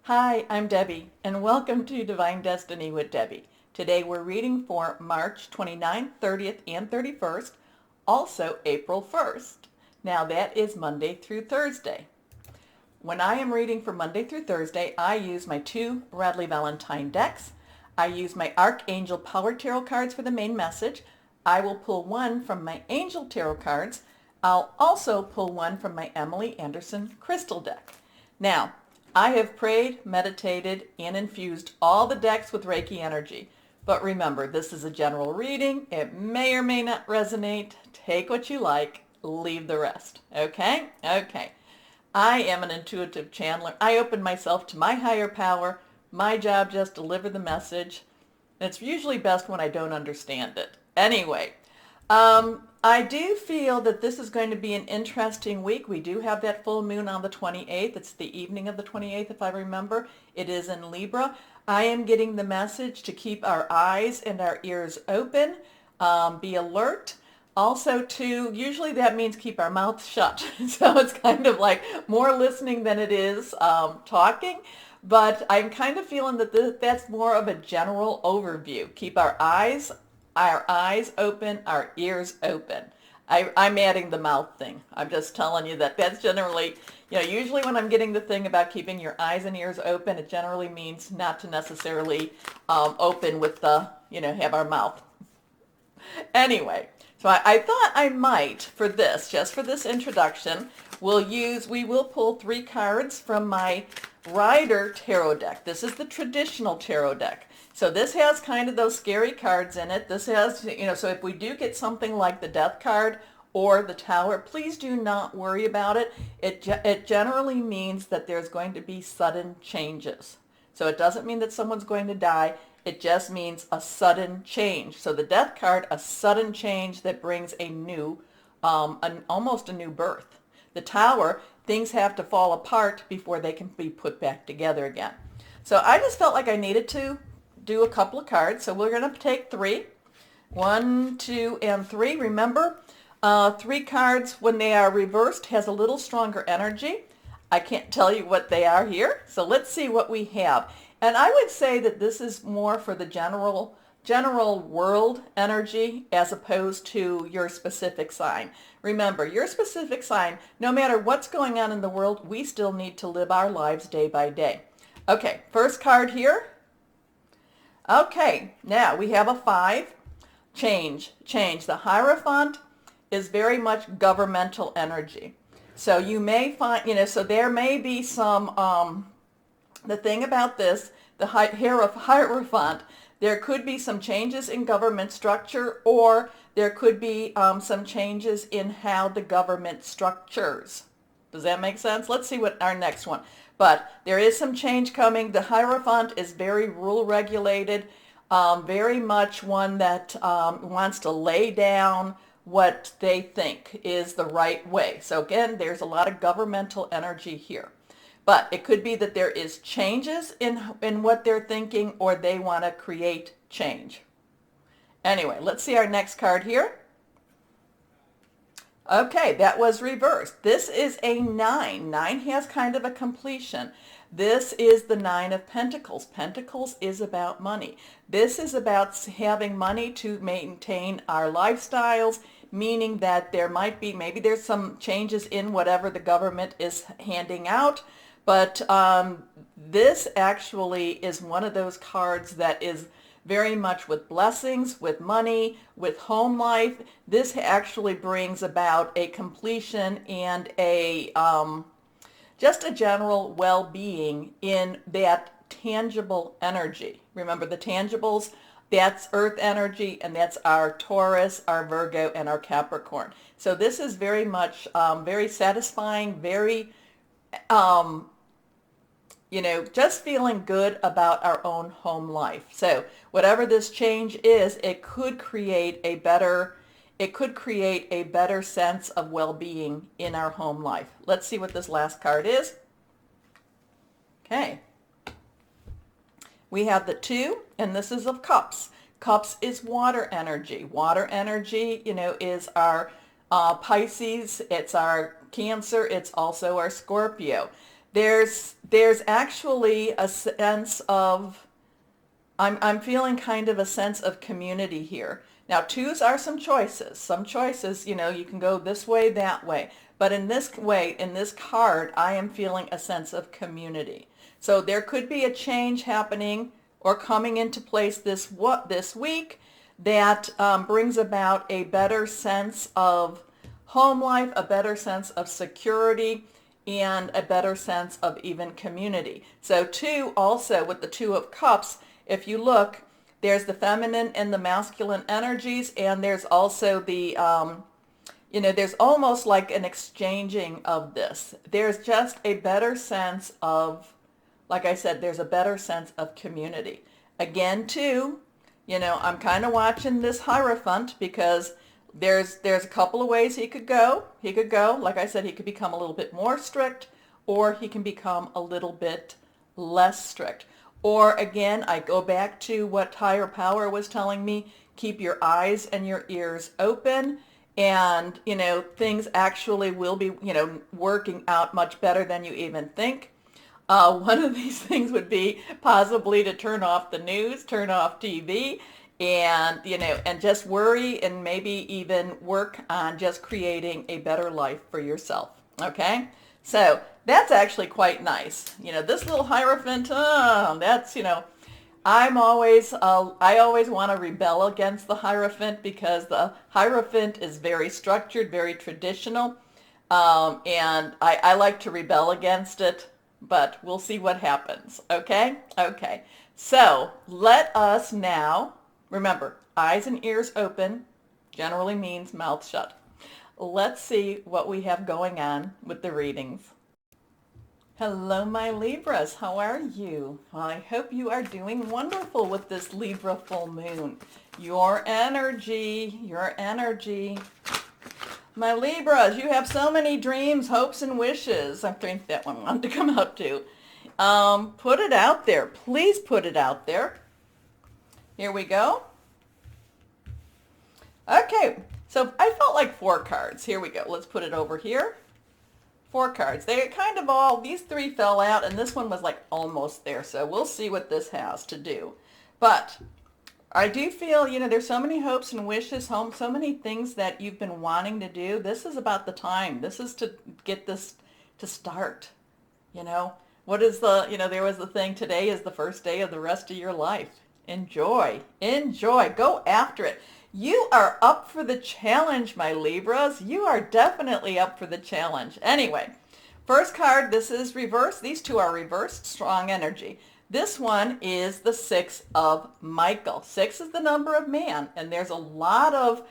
Hi, I'm Debbie, and welcome to Divine Destiny with Debbie. Today we're reading for March 29th, 30th, and 31st, also April 1st. Now that is Monday through Thursday. When I am reading for Monday through Thursday, I use my two Radley Valentine decks. I use my Archangel Power Tarot cards for the main message. I will pull one from my Angel Tarot cards. I'll also pull one from my Emily Anderson Crystal deck. Now, I have prayed, meditated, and infused all the decks with Reiki energy. But remember, this is a general reading. It may or may not resonate. Take what you like, leave the rest. Okay? Okay. I am an intuitive channeler. I open myself to my higher power. My job just deliver the message. It's usually best when I don't understand it. Anyway, I do feel that this is going to be an interesting week. We do have that full moon on the 28th. It's the evening of the 28th, if I remember. It is in Libra. I am getting the message to keep our eyes and our ears open, be alert. Also, too, usually that means keep our mouth shut. So it's kind of like more listening than it is talking. But I'm kind of feeling that that's more of a general overview. Keep our eyes open, our ears open. I'm adding the mouth thing. I'm just telling you that that's generally, usually when I'm getting the thing about keeping your eyes and ears open, it generally means not to necessarily open with the, have our mouth. Anyway, so I thought I might, for this, just for this introduction, we will pull 3 cards from my Rider Tarot deck. This is the traditional tarot deck. So this has kind of those scary cards in it. This has, so if we do get something like the Death card or the Tower, please do not worry about it. It generally means that there's going to be sudden changes. So it doesn't mean that someone's going to die. It just means a sudden change. So the Death card, a sudden change that brings a new, almost a new birth. The Tower, things have to fall apart before they can be put back together again. So I just felt like I needed to do a couple of cards. So we're going to take 3. 1, 2, and 3. Remember, 3 cards, when they are reversed, has a little stronger energy. I can't tell you what they are here. So let's see what we have. And I would say that this is more for the general world energy as opposed to your specific sign. Remember, your specific sign, no matter what's going on in the world, we still need to live our lives day by day. Okay, first card here. Okay, now we have a 5. Change. The Hierophant is very much governmental energy. So you may find, so there may be some, the thing about this, the Hierophant, there could be some changes in government structure, or there could be some changes in how the government structures. Does that make sense? Let's see what our next one. But there is some change coming. The Hierophant is very rule regulated, very much one that wants to lay down what they think is the right way. So again, there's a lot of governmental energy here. But it could be that there is changes in what they're thinking, or they want to create change. Anyway, let's see our next card here. Okay, that was reversed. This is a 9. 9 has kind of a completion. This is the 9 of Pentacles. Pentacles is about money. This is about having money to maintain our lifestyles, meaning that there might be, maybe there's some changes in whatever the government is handing out. But this actually is one of those cards that is very much with blessings, with money, with home life. This actually brings about a completion and a just a general well-being in that tangible energy. Remember, the tangibles, that's earth energy, and that's our Taurus, our Virgo, and our Capricorn. So this is very much very satisfying, very just feeling good about our own home life. So whatever this change is, it could create a better sense of well-being in our home life. Let's see what this last card is. Okay. We have the 2, and this is of Cups. Cups is water energy. Water energy, is our Pisces. It's our Cancer. It's also our Scorpio. there's actually a sense of, I'm feeling kind of a sense of community here. Now, twos are some choices. Some choices, you can go this way, that way. But in this way, in this card, I am feeling a sense of community. So there could be a change happening or coming into place this week that brings about a better sense of home life, a better sense of security, and a better sense of even community. So two, also with the Two of Cups, if you look, there's the feminine and the masculine energies, and there's also the, there's almost like an exchanging of this. There's just a better sense of, like I said, there's a better sense of community. Again, too, I'm kind of watching this Hierophant because there's a couple of ways he could go. He could go, like I said, he could become a little bit more strict, or he can become a little bit less strict. Or again, I go back to what higher power was telling me, keep your eyes and your ears open, and, things actually will be, working out much better than you even think. One of these things would be possibly to turn off the news, turn off TV, and, and just worry and maybe even work on just creating a better life for yourself. Okay? So that's actually quite nice. This little Hierophant, that's, I always want to rebel against the Hierophant because the Hierophant is very structured, very traditional, and I like to rebel against it, but we'll see what happens, okay? Okay, so let us now, remember, eyes and ears open generally means mouth shut. Let's see what we have going on with the readings. Hello, my Libras. How are you? Well, I hope you are doing wonderful with this Libra full moon. Your energy. My Libras, you have so many dreams, hopes, and wishes. I think that one wanted to come out too. Put it out there. Please put it out there. Here we go. Okay, so I felt like 4 cards. Here we go. Let's put it over here. 4 cards. They kind of all, these 3 fell out, and this one was like almost there. So we'll see what this has to do. But I do feel, there's so many hopes and wishes, so many things that you've been wanting to do. This is about the time. This is to get this to start. What is the, there was the thing, today is the first day of the rest of your life. Enjoy. Go after it. You are up for the challenge, my Libras. You are definitely up for the challenge. Anyway, first card, this is reversed. These 2 are reversed, strong energy. This one is the 6 of Michael. 6 is the number of man, and there's a lot of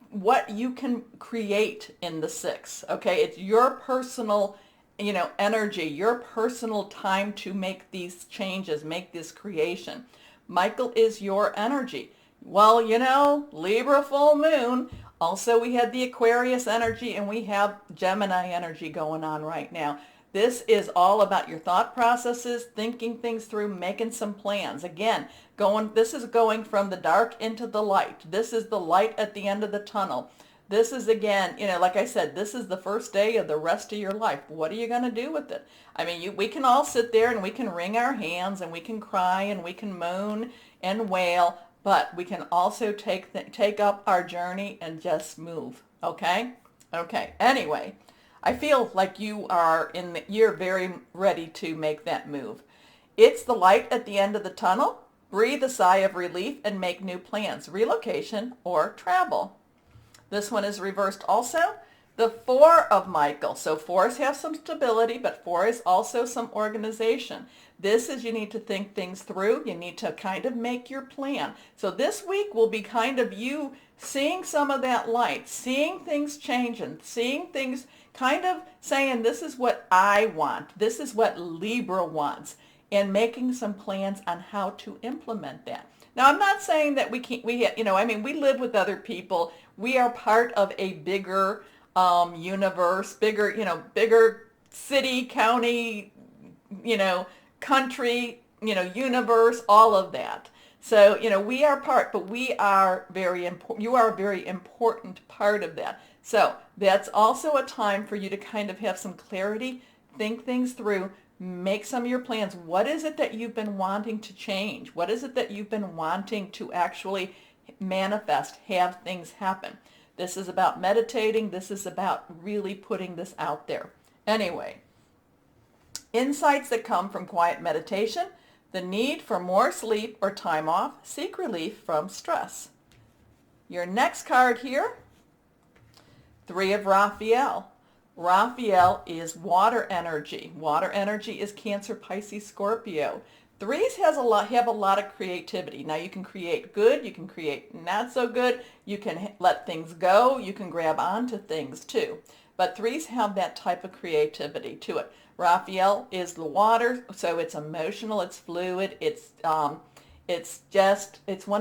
what you can create in the 6, okay? It's your personal, energy, your personal time to make these changes, make this creation. Michael is your energy. Well, Libra full moon. Also, we had the Aquarius energy, and we have Gemini energy going on right now. This is all about your thought processes, thinking things through, making some plans. Again, this is going from the dark into the light. This is the light at the end of the tunnel. This is, again, like I said, this is the first day of the rest of your life. What are you going to do with it? I mean, we can all sit there and we can wring our hands and we can cry and we can moan and wail, but we can also take up our journey and just move, okay? Okay, anyway, I feel like you're very ready to make that move. It's the light at the end of the tunnel. Breathe a sigh of relief and make new plans, relocation or travel. This one is reversed also. The 4 of Michael. So 4s have some stability, but 4 is also some organization. This is, you need to think things through. You need to kind of make your plan. So this week will be kind of you seeing some of that light, seeing things changing, seeing things kind of saying, this is what I want. This is what Libra wants, and making some plans on how to implement that. Now, I'm not saying that we live with other people. We are part of a bigger universe, bigger city, county, country, universe, all of that. So, we are part, but we are very important. You are a very important part of that. So that's also a time for you to kind of have some clarity, think things through, Make some of your plans. What is it that you've been wanting to change? What is it that you've been wanting to actually manifest, have things happen? This is about meditating. This is about really putting this out there. Anyway, insights that come from quiet meditation, the need for more sleep or time off, seek relief from stress. Your next card here, Three of Raphael. Raphael is water energy. Water energy is Cancer, Pisces, Scorpio. Threes have a lot of creativity. Now you can create good, you can create not so good, you can let things go, you can grab onto things too. But threes have that type of creativity to it. Raphael is the water, so it's emotional, it's fluid, it's one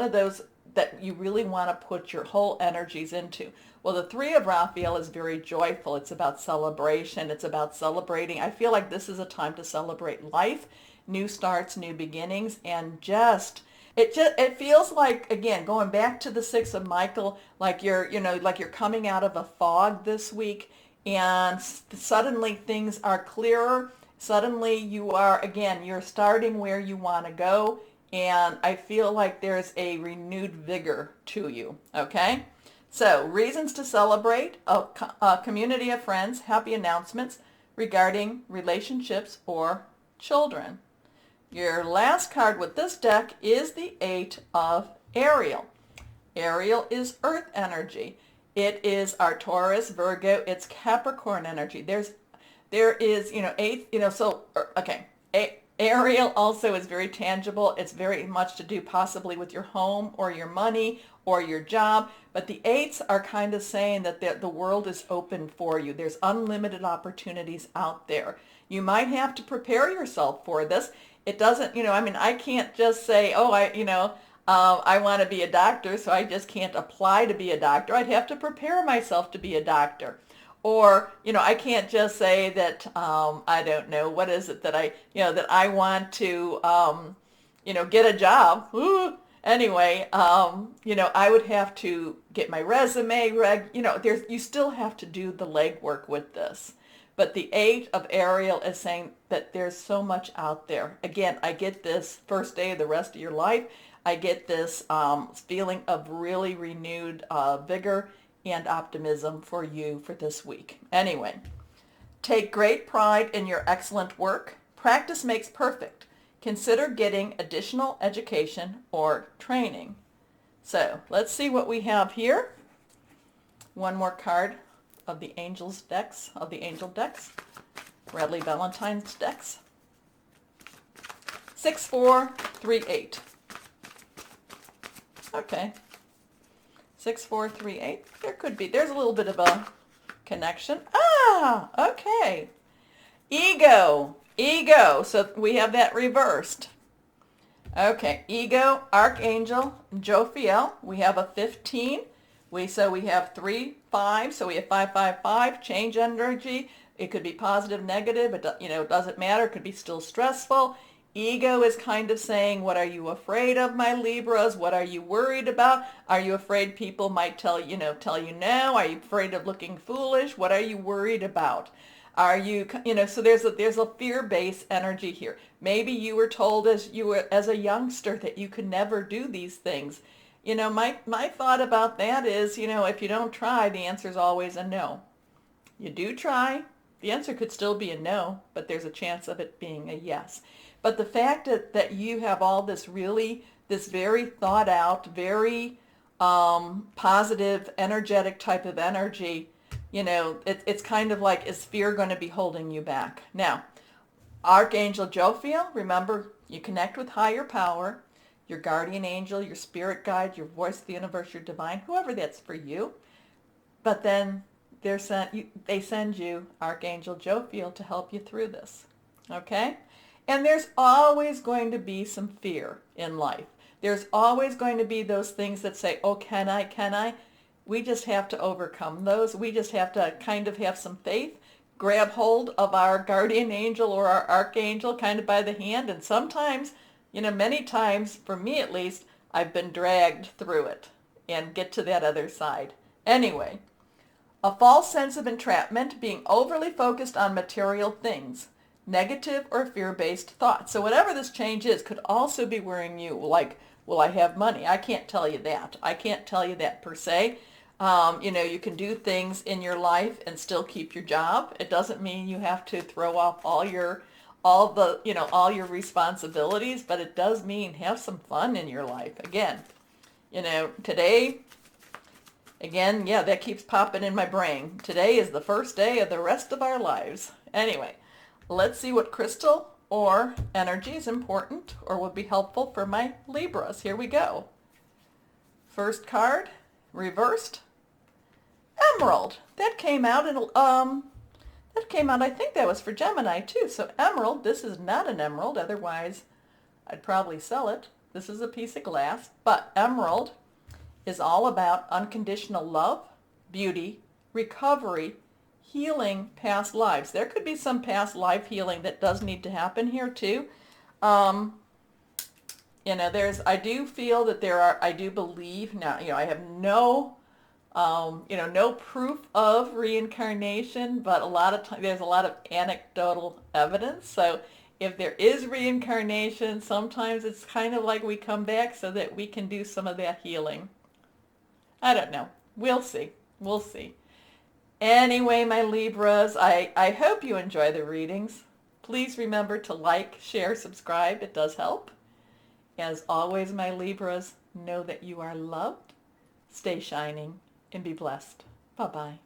of those that you really want to put your whole energies into. Well, the Three of Raphael is very joyful. It's about celebration. It's about celebrating. I feel like this is a time to celebrate life, new starts, new beginnings, and it feels like, again, going back to the Six of Michael, like you're coming out of a fog this week, and suddenly things are clearer. Suddenly you're starting where you want to go, and I feel like there's a renewed vigor to you, okay? So, reasons to celebrate, a community of friends, happy announcements regarding relationships or children. Your last card with this deck is the Eight of Ariel. Ariel is earth energy. It is our Taurus, Virgo, it's Capricorn energy. Ariel also is very tangible. It's very much to do possibly with your home or your money or your job. But the eights are kind of saying that the world is open for you. There's unlimited opportunities out there. You might have to prepare yourself for this. It doesn't, I can't just say, I want to be a doctor, so I just can't apply to be a doctor. I'd have to prepare myself to be a doctor. Or, I can't just say that, I don't know, what is it that I want to, get a job. Ooh. Anyway, I would have to get my resume, you still have to do the legwork with this. But the Eight of Ariel is saying that there's so much out there. Again, I get this first day of the rest of your life. I get this feeling of really renewed vigor and optimism for you for this week. Anyway, take great pride in your excellent work. Practice makes perfect. Consider getting additional education or training. So let's see what we have here. One more card of the angel decks, Bradley Valentine's decks. 6, 4, 3, 8. Okay. 6, 4, 3, 8. There's a little bit of a connection. Ah, okay. Ego. So we have that reversed. Okay, ego, Archangel Jophiel. We have a 15. We have 3, 5. So we have 5, 5, 5. Change energy. It could be positive, negative. It doesn't matter. It could be still stressful. Ego is kind of saying, what are you afraid of, my Libras? What are you worried about? Are you afraid people might tell you no? Are you afraid of looking foolish? What are you worried about? Are you, so there's a fear-based energy here. Maybe you were told as a youngster that you could never do these things. My thought about that is, if you don't try, the answer is always a no. You do try, the answer could still be a no, but there's a chance of it being a yes. But the fact that you have all this very thought out, very positive, energetic type of energy, it's kind of like, is fear going to be holding you back? Now, Archangel Jophiel, remember, you connect with higher power, your guardian angel, your spirit guide, your voice of the universe, your divine, whoever that's for you. But then they send you Archangel Jophiel to help you through this. Okay? And there's always going to be some fear in life. There's always going to be those things that say, oh, can I? We just have to overcome those. We just have to kind of have some faith, grab hold of our guardian angel or our archangel kind of by the hand. And sometimes, many times, for me at least, I've been dragged through it and get to that other side. Anyway, a false sense of entrapment, being overly focused on material things. negative or fear-based thoughts. So whatever this change is could also be worrying you, like, will I have money? I can't tell you that. I can't tell you that per se. You can do things in your life and still keep your job. It doesn't mean you have to throw off all your responsibilities, but it does mean have some fun in your life. Again, today, again, yeah, that keeps popping in my brain. Today is the first day of the rest of our lives. Anyway, let's see what crystal or energy is important or would be helpful for my Libras. Here we go. First card, reversed, emerald. That came out I think that was for Gemini too. So emerald, this is not an emerald, otherwise I'd probably sell it. This is a piece of glass, but emerald is all about unconditional love, beauty, recovery, healing past lives. There could be some past life healing that does need to happen here too. I do feel that I do believe now, I have no proof of reincarnation, but a lot of times there's a lot of anecdotal evidence. So if there is reincarnation, sometimes it's kind of like we come back so that we can do some of that healing. I don't know. We'll see. We'll see. Anyway, my Libras, I hope you enjoy the readings. Please remember to like, share, subscribe. It does help. As always, my Libras, know that you are loved. Stay shining and be blessed. Bye-bye.